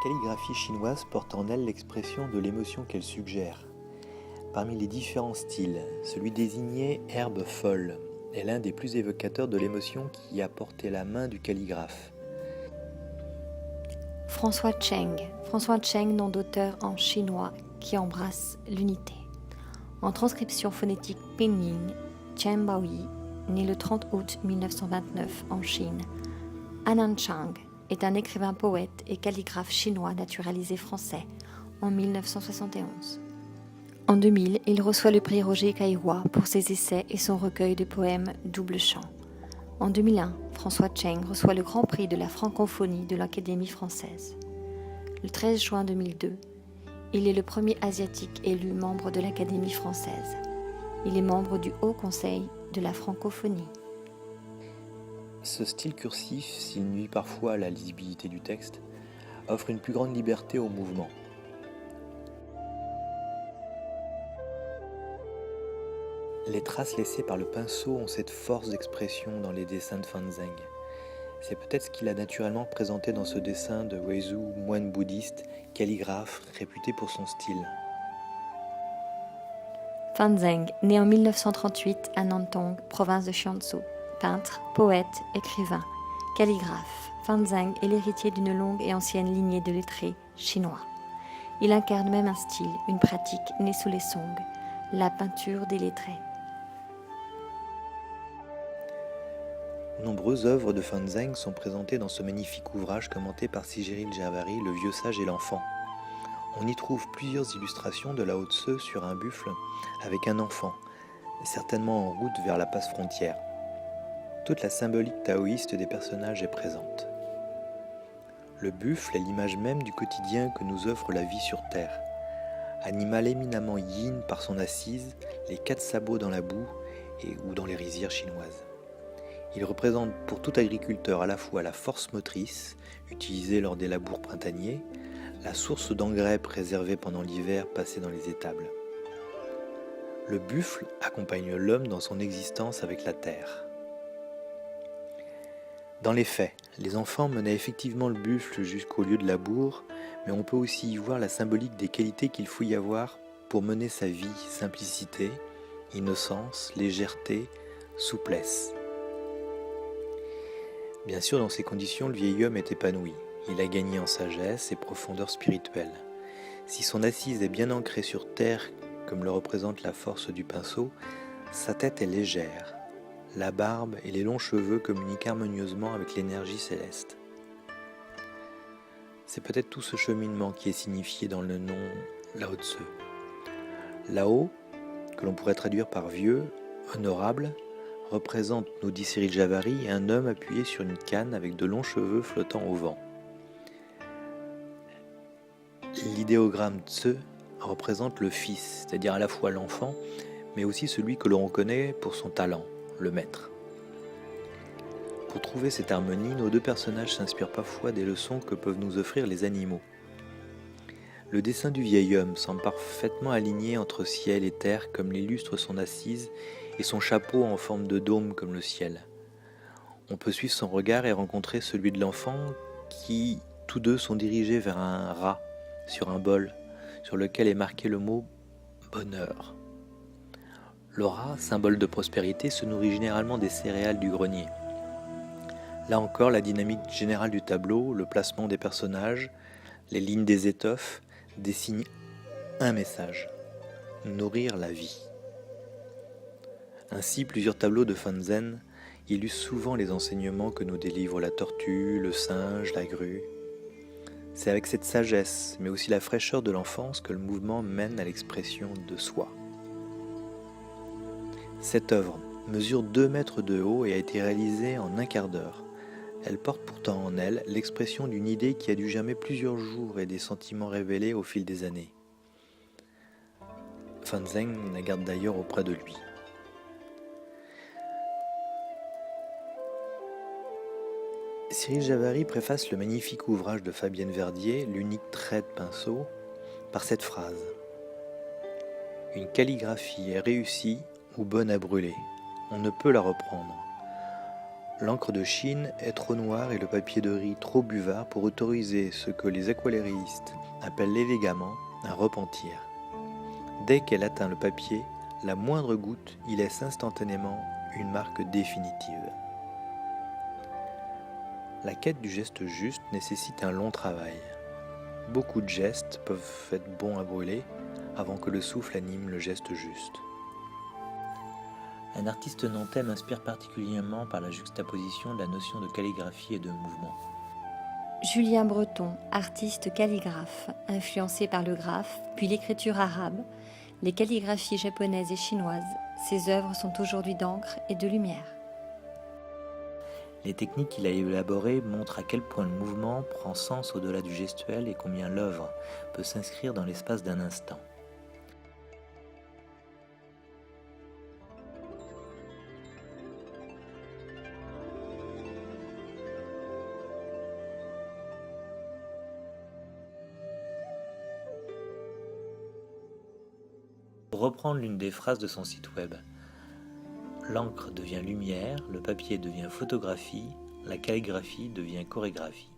calligraphie chinoise porte en elle l'expression de l'émotion qu'elle suggère. Parmi les différents styles, celui désigné herbe folle est l'un des plus évocateurs de l'émotion qui a porté la main du calligraphe. François Cheng. François Cheng, nom d'auteur en chinois qui embrasse l'unité. En transcription phonétique pinyin, Chen Baoyi, né le 30 août 1929 en Chine. Annan Chang est un écrivain poète et calligraphe chinois naturalisé français en 1971. En 2000, il reçoit le prix Roger Caillois pour ses essais et son recueil de poèmes Double Chant. En 2001, François Cheng reçoit le Grand Prix de la francophonie de l'Académie française. Le 13 juin 2002, il est le premier asiatique élu membre de l'Académie française. Il est membre du Haut Conseil de la francophonie. Ce style cursif, s'il nuit parfois à la lisibilité du texte, offre une plus grande liberté au mouvement. Les traces laissées par le pinceau ont cette force d'expression dans les dessins de Fan Zeng. C'est peut-être ce qu'il a naturellement présenté dans ce dessin de Wei Zhu, moine bouddhiste, calligraphe, réputé pour son style. Fan Zeng, né en 1938 à Nantong, province de Jiangsu. Peintre, poète, écrivain, calligraphe, Fan Zeng est l'héritier d'une longue et ancienne lignée de lettrés chinois. Il incarne même un style, une pratique née sous les Song, la peinture des lettrés. Nombreuses œuvres de Fan Zeng sont présentées dans ce magnifique ouvrage commenté par Sigéril Djavary, Le vieux sage et l'enfant. On y trouve plusieurs illustrations de Lao Tse sur un buffle avec un enfant, certainement en route vers la passe frontière. Toute la symbolique taoïste des personnages est présente. Le buffle est l'image même du quotidien que nous offre la vie sur Terre. Animal éminemment yin par son assise, les 4 sabots dans la boue ou dans les rizières chinoises. Il représente pour tout agriculteur à la fois la force motrice, utilisée lors des labours printaniers, la source d'engrais préservée pendant l'hiver passé dans les étables. Le buffle accompagne l'homme dans son existence avec la terre. Dans les faits, les enfants menaient effectivement le buffle jusqu'au lieu de labour, mais on peut aussi y voir la symbolique des qualités qu'il faut y avoir pour mener sa vie: simplicité, innocence, légèreté, souplesse. Bien sûr, dans ces conditions, le vieil homme est épanoui. Il a gagné en sagesse et profondeur spirituelle. Si son assise est bien ancrée sur terre, comme le représente la force du pinceau, sa tête est légère. La barbe et les longs cheveux communiquent harmonieusement avec l'énergie céleste. C'est peut-être tout ce cheminement qui est signifié dans le nom Lao Tse. Lao, que l'on pourrait traduire par vieux, honorable, représente, nous dit Cyril Djavary, un homme appuyé sur une canne avec de longs cheveux flottant au vent. L'idéogramme Tse représente le fils, c'est-à-dire à la fois l'enfant, mais aussi celui que l'on reconnaît pour son talent, le maître. Pour trouver cette harmonie, nos 2 personnages s'inspirent parfois des leçons que peuvent nous offrir les animaux. Le dessin du vieil homme semble parfaitement aligné entre ciel et terre, comme l'illustre son assise et son chapeau en forme de dôme comme le ciel. On peut suivre son regard et rencontrer celui de l'enfant qui, tous deux, sont dirigés vers un rat sur un bol sur lequel est marqué le mot « bonheur ». Le rat, symbole de prospérité, se nourrit généralement des céréales du grenier. Là encore, la dynamique générale du tableau, le placement des personnages, les lignes des étoffes dessinent un message: nourrir la vie. Ainsi, plusieurs tableaux de Fan Zeng illustrent souvent les enseignements que nous délivre la tortue, le singe, la grue. C'est avec cette sagesse, mais aussi la fraîcheur de l'enfance que le mouvement mène à l'expression de soi. Cette œuvre mesure 2 mètres de haut et a été réalisée en un quart d'heure. Elle porte pourtant en elle l'expression d'une idée qui a dû germer plusieurs jours et des sentiments révélés au fil des années. Fan Zeng la garde d'ailleurs auprès de lui. Cyril Djavary préface le magnifique ouvrage de Fabienne Verdier, L'unique trait de pinceau, par cette phrase: « Une calligraphie est réussie ou bonne à brûler. On ne peut la reprendre. L'encre de Chine est trop noire et le papier de riz trop buvard pour autoriser ce que les aquarellistes appellent élégamment un repentir. Dès qu'elle atteint le papier, la moindre goutte y laisse instantanément une marque définitive. La quête du geste juste nécessite un long travail. Beaucoup de gestes peuvent être bons à brûler avant que le souffle anime le geste juste. Un artiste nantais m'inspire particulièrement par la juxtaposition de la notion de calligraphie et de mouvement. Julien Breton, artiste calligraphe, influencé par le graphe, puis l'écriture arabe, les calligraphies japonaises et chinoises, ses œuvres sont aujourd'hui d'encre et de lumière. Les techniques qu'il a élaborées montrent à quel point le mouvement prend sens au-delà du gestuel et combien l'œuvre peut s'inscrire dans l'espace d'un instant. Pour reprendre l'une des phrases de son site web, l'encre devient lumière, le papier devient photographie, la calligraphie devient chorégraphie.